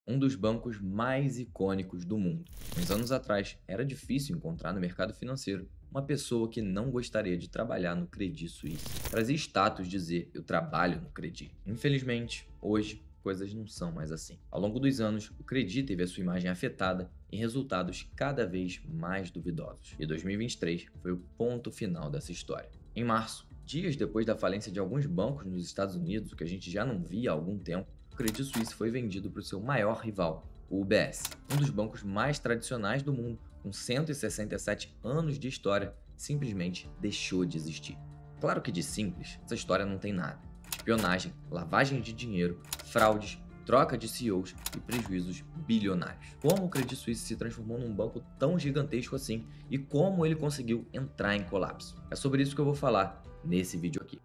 um dos bancos mais icônicos do mundo. Uns anos atrás, era difícil encontrar no mercado financeiro uma pessoa que não gostaria de trabalhar no Credit Suisse. Trazia status dizer eu trabalho no Credit. Infelizmente, hoje, coisas não são mais assim. Ao longo dos anos, o Credit teve a sua imagem afetada em resultados cada vez mais duvidosos. E 2023 foi o ponto final dessa história. Em março, dias depois da falência de alguns bancos nos Estados Unidos, o que a gente já não via há algum tempo, o Credit Suisse foi vendido para o seu maior rival, o UBS, um dos bancos mais tradicionais do mundo, com 167 anos de história, simplesmente deixou de existir. Claro que de simples, essa história não tem nada. Espionagem, lavagem de dinheiro, fraudes, troca de CEOs e prejuízos bilionários. Como o Credit Suisse se transformou num banco tão gigantesco assim e como ele conseguiu entrar em colapso? É sobre isso que eu vou falar nesse vídeo aqui.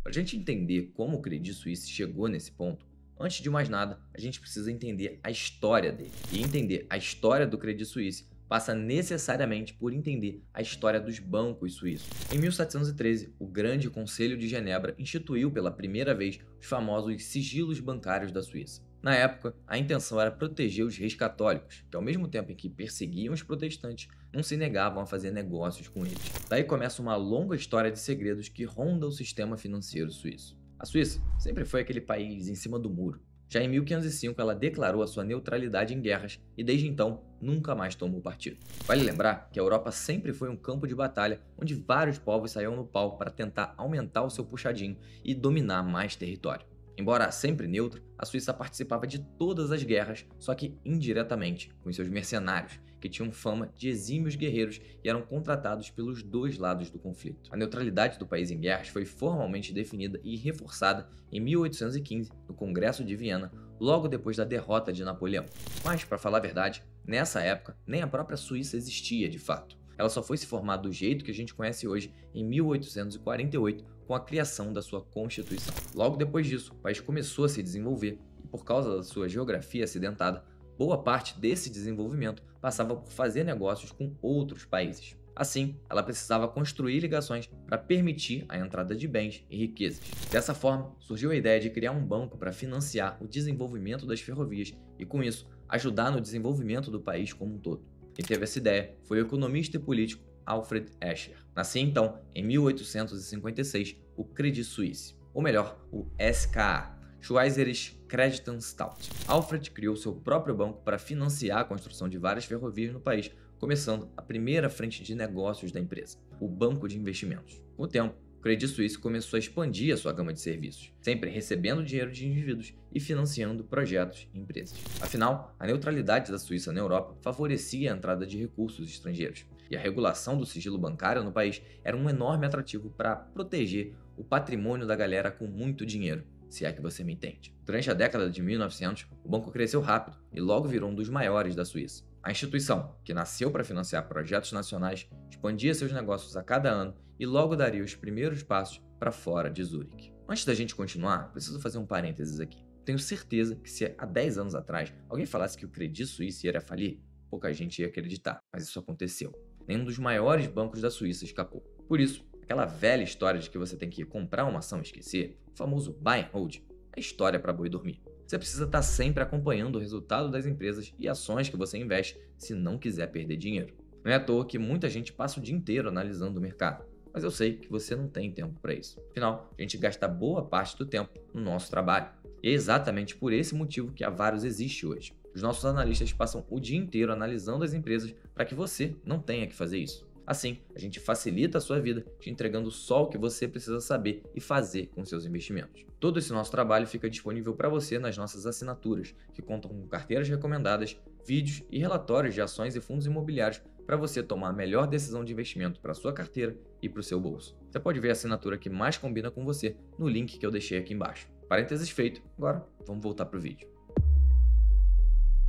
Para a gente entender como o Credit Suisse chegou nesse ponto, antes de mais nada, a gente precisa entender a história dele. E entender a história do Credit Suisse passa necessariamente por entender a história dos bancos suíços. Em 1713, o Grande Conselho de Genebra instituiu pela primeira vez os famosos sigilos bancários da Suíça. Na época, a intenção era proteger os reis católicos, que ao mesmo tempo em que perseguiam os protestantes, não se negavam a fazer negócios com eles. Daí começa uma longa história de segredos que ronda o sistema financeiro suíço. A Suíça sempre foi aquele país em cima do muro. Já em 1505, ela declarou a sua neutralidade em guerras e desde então nunca mais tomou partido. Vale lembrar que a Europa sempre foi um campo de batalha onde vários povos saíam no pau para tentar aumentar o seu puxadinho e dominar mais território. Embora sempre neutro, a Suíça participava de todas as guerras, só que indiretamente, com seus mercenários, que tinham fama de exímios guerreiros e eram contratados pelos dois lados do conflito. A neutralidade do país em guerras foi formalmente definida e reforçada em 1815, no Congresso de Viena, logo depois da derrota de Napoleão. Mas, para falar a verdade, nessa época, nem a própria Suíça existia de fato. Ela só foi se formar do jeito que a gente conhece hoje em 1848, com a criação da sua Constituição. Logo depois disso, o país começou a se desenvolver e, por causa da sua geografia acidentada, boa parte desse desenvolvimento passava por fazer negócios com outros países. Assim, ela precisava construir ligações para permitir a entrada de bens e riquezas. Dessa forma, surgiu a ideia de criar um banco para financiar o desenvolvimento das ferrovias e, com isso, ajudar no desenvolvimento do país como um todo. Quem teve essa ideia foi o economista e político Alfred Escher. Nascia então, em 1856, o Credit Suisse, ou melhor, o SKA, Schweizerische Kreditanstalt. Alfred criou seu próprio banco para financiar a construção de várias ferrovias no país, começando a primeira frente de negócios da empresa, o Banco de Investimentos. Com o tempo, o Credit Suisse começou a expandir a sua gama de serviços, sempre recebendo dinheiro de indivíduos e financiando projetos e empresas. Afinal, a neutralidade da Suíça na Europa favorecia a entrada de recursos estrangeiros, e a regulação do sigilo bancário no país era um enorme atrativo para proteger o patrimônio da galera com muito dinheiro, se é que você me entende. Durante a década de 1900, o banco cresceu rápido e logo virou um dos maiores da Suíça. A instituição, que nasceu para financiar projetos nacionais, expandia seus negócios a cada ano e logo daria os primeiros passos para fora de Zurique. Antes da gente continuar, preciso fazer um parênteses aqui. Tenho certeza que se há 10 anos atrás alguém falasse que o Credit Suisse iria falir, pouca gente ia acreditar, mas isso aconteceu. Nenhum dos maiores bancos da Suíça escapou. Por isso, aquela velha história de que você tem que comprar uma ação e esquecer, o famoso buy and hold, é história para boi dormir. Você precisa estar sempre acompanhando o resultado das empresas e ações que você investe se não quiser perder dinheiro. Não é à toa que muita gente passa o dia inteiro analisando o mercado, mas eu sei que você não tem tempo para isso. Afinal, a gente gasta boa parte do tempo no nosso trabalho. E é exatamente por esse motivo que a Varus existe hoje. Os nossos analistas passam o dia inteiro analisando as empresas para que você não tenha que fazer isso. Assim, a gente facilita a sua vida te entregando só o que você precisa saber e fazer com seus investimentos. Todo esse nosso trabalho fica disponível para você nas nossas assinaturas, que contam com carteiras recomendadas, vídeos e relatórios de ações e fundos imobiliários para você tomar a melhor decisão de investimento para a sua carteira e para o seu bolso. Você pode ver a assinatura que mais combina com você no link que eu deixei aqui embaixo. Parênteses feito, agora vamos voltar para o vídeo.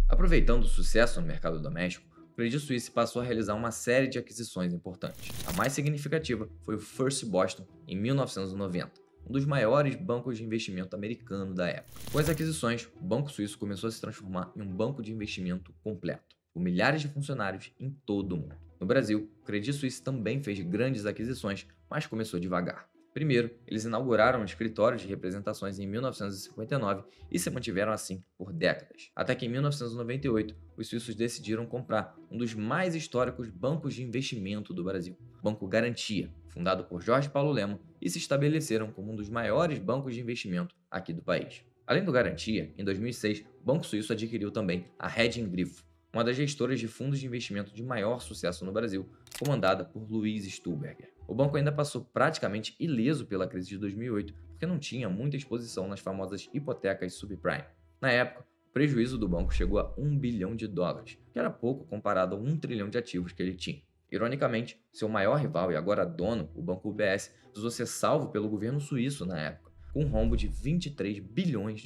Aproveitando o sucesso no mercado doméstico, o Credit Suisse passou a realizar uma série de aquisições importantes. A mais significativa foi o First Boston, em 1990, um dos maiores bancos de investimento americano da época. Com as aquisições, o Banco Suíço começou a se transformar em um banco de investimento completo, com milhares de funcionários em todo o mundo. No Brasil, o Credit Suisse também fez grandes aquisições, mas começou devagar. Primeiro, eles inauguraram um escritório de representações em 1959 e se mantiveram assim por décadas. Até que em 1998, os suíços decidiram comprar um dos mais históricos bancos de investimento do Brasil, o Banco Garantia, fundado por Jorge Paulo Lemann, e se estabeleceram como um dos maiores bancos de investimento aqui do país. Além do Garantia, em 2006, o Banco Suíço adquiriu também a Hedging Grifo, uma das gestoras de fundos de investimento de maior sucesso no Brasil, comandada por Luiz Stuhlberger. O banco ainda passou praticamente ileso pela crise de 2008, porque não tinha muita exposição nas famosas hipotecas subprime. Na época, o prejuízo do banco chegou a US$ 1 bilhão, que era pouco comparado a 1 trilhão de ativos que ele tinha. Ironicamente, seu maior rival e agora dono, o Banco UBS, precisou ser salvo pelo governo suíço na época, com um rombo de US$ 23 bilhões.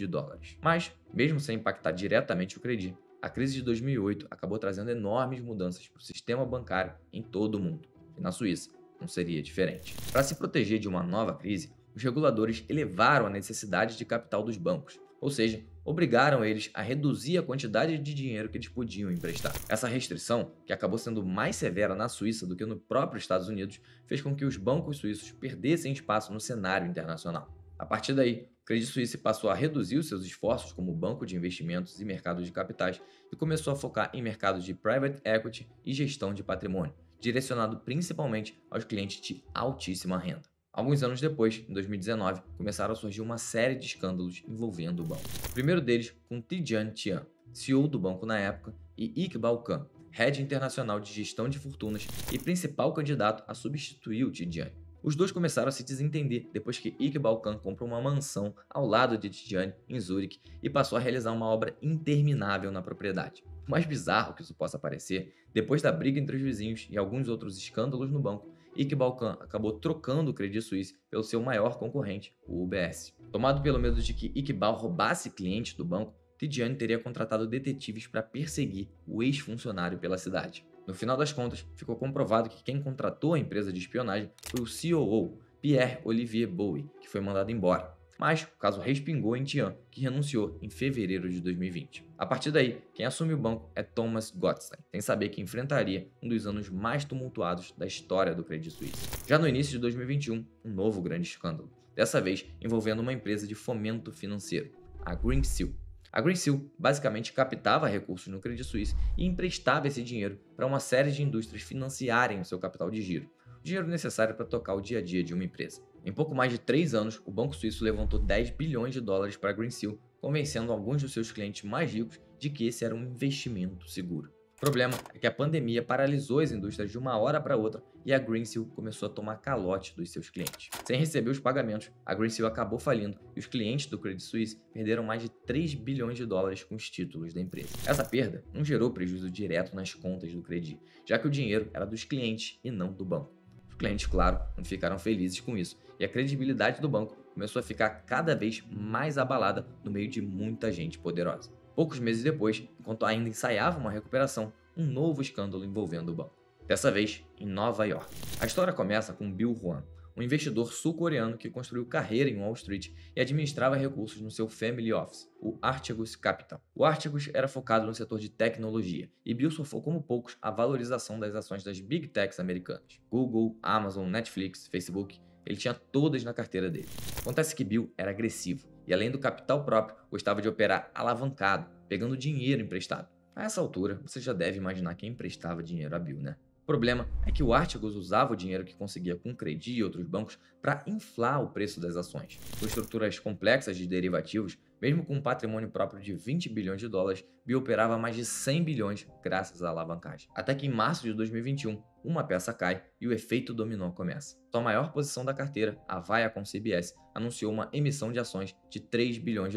Mas, mesmo sem impactar diretamente o Credit, a crise de 2008 acabou trazendo enormes mudanças para o sistema bancário em todo o mundo, e na Suíça não seria diferente. Para se proteger de uma nova crise, os reguladores elevaram a necessidade de capital dos bancos, ou seja, obrigaram eles a reduzir a quantidade de dinheiro que eles podiam emprestar. Essa restrição, que acabou sendo mais severa na Suíça do que no próprio Estados Unidos, fez com que os bancos suíços perdessem espaço no cenário internacional. A partir daí, o Credit Suisse passou a reduzir os seus esforços como banco de investimentos e mercado de capitais e começou a focar em mercados de private equity e gestão de patrimônio, direcionado principalmente aos clientes de altíssima renda. Alguns anos depois, em 2019, começaram a surgir uma série de escândalos envolvendo o banco. O primeiro deles com Tidjane Thiam, CEO do banco na época, e Iqbal Khan, head internacional de gestão de fortunas e principal candidato a substituir o Tidjane. Os dois começaram a se desentender depois que Iqbal Khan comprou uma mansão ao lado de Tidjane, em Zurique, e passou a realizar uma obra interminável na propriedade. Por mais bizarro que isso possa parecer, depois da briga entre os vizinhos e alguns outros escândalos no banco, Iqbal Khan acabou trocando o Credit Suisse pelo seu maior concorrente, o UBS. Tomado pelo medo de que Iqbal roubasse clientes do banco, Tidjane teria contratado detetives para perseguir o ex-funcionário pela cidade. No final das contas, ficou comprovado que quem contratou a empresa de espionagem foi o COO, Pierre-Olivier Bowie, que foi mandado embora. Mas o caso respingou em Thiam, que renunciou em fevereiro de 2020. A partir daí, quem assume o banco é Thomas Gottstein, sem saber que enfrentaria um dos anos mais tumultuados da história do Credit Suisse. Já no início de 2021, um novo grande escândalo, dessa vez envolvendo uma empresa de fomento financeiro, a Greensill. A Greensill basicamente captava recursos no Credit Suisse e emprestava esse dinheiro para uma série de indústrias financiarem o seu capital de giro, o dinheiro necessário para tocar o dia a dia de uma empresa. Em pouco mais de 3 anos, o Banco Suíço levantou US$ 10 bilhões para a Greensill, convencendo alguns dos seus clientes mais ricos de que esse era um investimento seguro. O problema é que a pandemia paralisou as indústrias de uma hora para outra e a Greensill começou a tomar calote dos seus clientes. Sem receber os pagamentos, a Greensill acabou falindo e os clientes do Credit Suisse perderam mais de US$ 3 bilhões com os títulos da empresa. Essa perda não gerou prejuízo direto nas contas do Credit, já que o dinheiro era dos clientes e não do banco. Os clientes, claro, não ficaram felizes com isso e a credibilidade do banco começou a ficar cada vez mais abalada no meio de muita gente poderosa. Poucos meses depois, enquanto ainda ensaiava uma recuperação, um novo escândalo envolvendo o banco. Dessa vez, em Nova York. A história começa com Bill Hwang, um investidor sul-coreano que construiu carreira em Wall Street e administrava recursos no seu family office, o Archegos Capital. O Archegos era focado no setor de tecnologia e Bill surfou como poucos a valorização das ações das Big Techs americanas. Google, Amazon, Netflix, Facebook, ele tinha todas na carteira dele. Acontece que Bill era agressivo e, além do capital próprio, gostava de operar alavancado, pegando dinheiro emprestado. A essa altura, você já deve imaginar quem emprestava dinheiro a Bill, né? O problema é que o Archegos usava o dinheiro que conseguia com o Credit e outros bancos para inflar o preço das ações. Com estruturas complexas de derivativos, mesmo com um patrimônio próprio de US$ 20 bilhões, Bill operava mais de 100 bilhões graças à alavancagem. Até que em março de 2021, uma peça cai e o efeito dominó começa. Sua maior posição da carteira, a Viacom CBS, anunciou uma emissão de ações de US$ 3 bilhões.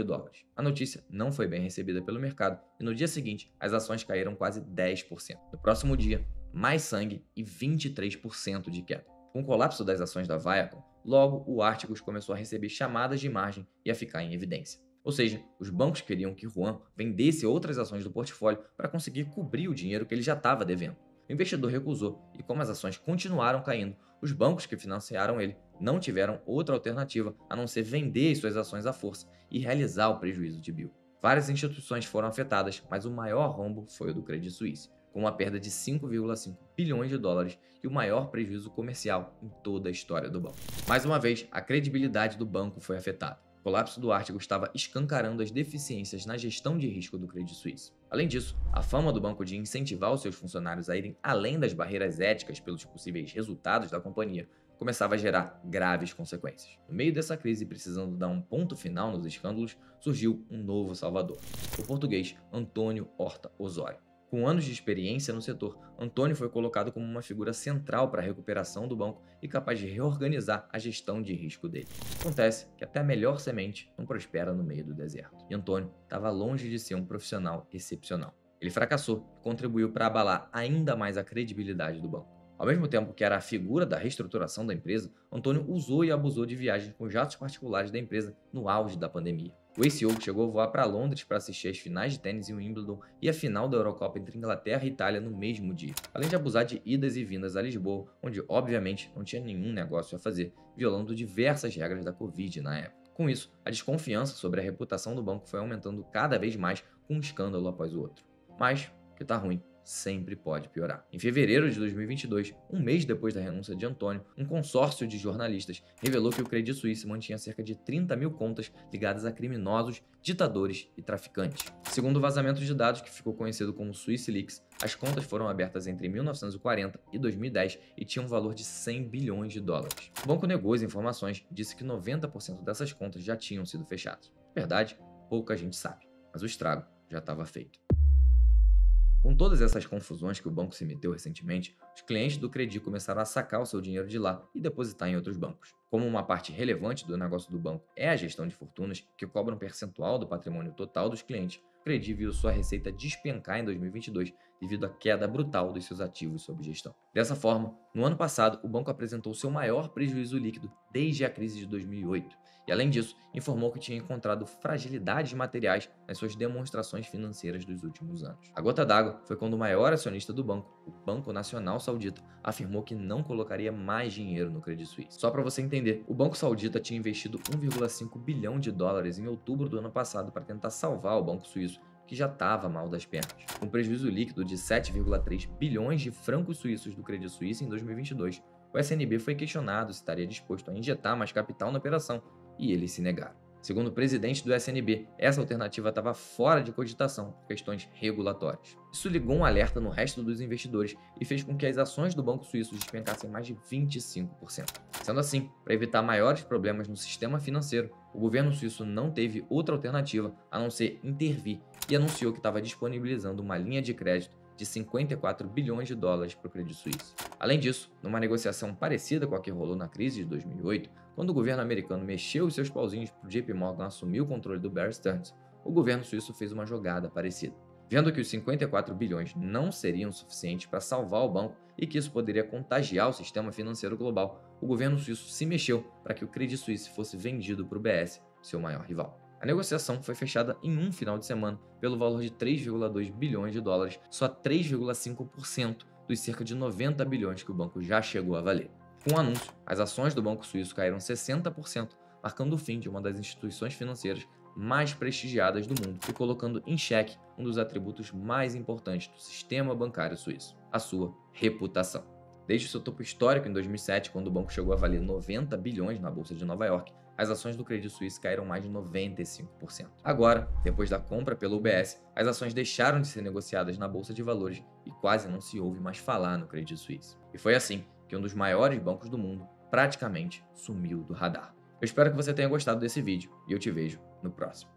A notícia não foi bem recebida pelo mercado e no dia seguinte as ações caíram quase 10%. No próximo dia, mais sangue e 23% de queda. Com o colapso das ações da Viacom, logo o Archegos começou a receber chamadas de margem e a ficar em evidência. Ou seja, os bancos queriam que Hwang vendesse outras ações do portfólio para conseguir cobrir o dinheiro que ele já estava devendo. O investidor recusou e, como as ações continuaram caindo, os bancos que financiaram ele não tiveram outra alternativa a não ser vender suas ações à força e realizar o prejuízo de Bill. Várias instituições foram afetadas, mas o maior rombo foi o do Credit Suisse. com uma perda de 5,5 bilhões de dólares e o maior prejuízo comercial em toda a história do banco. Mais uma vez, a credibilidade do banco foi afetada. O colapso do Artigo estava escancarando as deficiências na gestão de risco do Credit Suisse. Além disso, a fama do banco de incentivar os seus funcionários a irem além das barreiras éticas pelos possíveis resultados da companhia começava a gerar graves consequências. No meio dessa crise, precisando dar um ponto final nos escândalos, surgiu um novo salvador, o português Antônio Horta Osório. Com anos de experiência no setor, Antônio foi colocado como uma figura central para a recuperação do banco e capaz de reorganizar a gestão de risco dele. Acontece que até a melhor semente não prospera no meio do deserto, e Antônio estava longe de ser um profissional excepcional. Ele fracassou e contribuiu para abalar ainda mais a credibilidade do banco. Ao mesmo tempo que era a figura da reestruturação da empresa, Antônio usou e abusou de viagens com jatos particulares da empresa no auge da pandemia. O ex-CEO chegou a voar para Londres para assistir às finais de tênis em Wimbledon e a final da Eurocopa entre Inglaterra e Itália no mesmo dia, além de abusar de idas e vindas a Lisboa, onde obviamente não tinha nenhum negócio a fazer, violando diversas regras da Covid na época. Com isso, a desconfiança sobre a reputação do banco foi aumentando cada vez mais, com um escândalo após o outro. Mas, o que está ruim sempre pode piorar. Em fevereiro de 2022, um mês depois da renúncia de Antônio, um consórcio de jornalistas revelou que o Credit Suisse mantinha cerca de 30 mil contas ligadas a criminosos, ditadores e traficantes. Segundo o vazamento de dados, que ficou conhecido como SwissLeaks, as contas foram abertas entre 1940 e 2010 e tinham um valor de 100 bilhões de dólares. O banco negou as informações e disse que 90% dessas contas já tinham sido fechadas. Verdade, pouca gente sabe, mas o estrago já estava feito. Com todas essas confusões que o banco se meteu recentemente, os clientes do Credit começaram a sacar o seu dinheiro de lá e depositar em outros bancos. Como uma parte relevante do negócio do banco é a gestão de fortunas, que cobra um percentual do patrimônio total dos clientes, o Credit viu sua receita despencar em 2022 devido à queda brutal dos seus ativos sob gestão. Dessa forma, no ano passado, o banco apresentou seu maior prejuízo líquido desde a crise de 2008 e, além disso, informou que tinha encontrado fragilidades materiais nas suas demonstrações financeiras dos últimos anos. A gota d'água foi quando o maior acionista do banco, o Banco Nacional Saudita, afirmou que não colocaria mais dinheiro no Credit Suisse. Só para você entender, o Banco Saudita tinha investido 1,5 bilhão de dólares em outubro do ano passado para tentar salvar o Banco Suíço, que já estava mal das pernas. Com um prejuízo líquido de 7,3 bilhões de francos suíços do Credit Suisse em 2022, o SNB foi questionado se estaria disposto a injetar mais capital na operação, e eles se negaram. Segundo o presidente do SNB, essa alternativa estava fora de cogitação por questões regulatórias. Isso ligou um alerta no resto dos investidores e fez com que as ações do Banco Suíço despencassem mais de 25%. Sendo assim, para evitar maiores problemas no sistema financeiro, o governo suíço não teve outra alternativa a não ser intervir e anunciou que estava disponibilizando uma linha de crédito de 54 bilhões de dólares para o Credit Suisse. Além disso, numa negociação parecida com a que rolou na crise de 2008, quando o governo americano mexeu os seus pauzinhos para o JP Morgan assumir o controle do Bear Stearns, o governo suíço fez uma jogada parecida. Vendo que os 54 bilhões não seriam suficientes para salvar o banco e que isso poderia contagiar o sistema financeiro global, o governo suíço se mexeu para que o Credit Suisse fosse vendido para o BS, seu maior rival. A negociação foi fechada em um final de semana pelo valor de 3,2 bilhões de dólares, só 3,5% dos cerca de 90 bilhões que o banco já chegou a valer. Com o anúncio, as ações do Banco Suíço caíram 60%, marcando o fim de uma das instituições financeiras mais prestigiadas do mundo e colocando em xeque um dos atributos mais importantes do sistema bancário suíço, a sua reputação. Desde o seu topo histórico em 2007, quando o banco chegou a valer 90 bilhões na Bolsa de Nova York, as ações do Credit Suisse caíram mais de 95%. Agora, depois da compra pelo UBS, as ações deixaram de ser negociadas na Bolsa de Valores e quase não se ouve mais falar no Credit Suisse. E foi assim que um dos maiores bancos do mundo praticamente sumiu do radar. Eu espero que você tenha gostado desse vídeo e eu te vejo no próximo.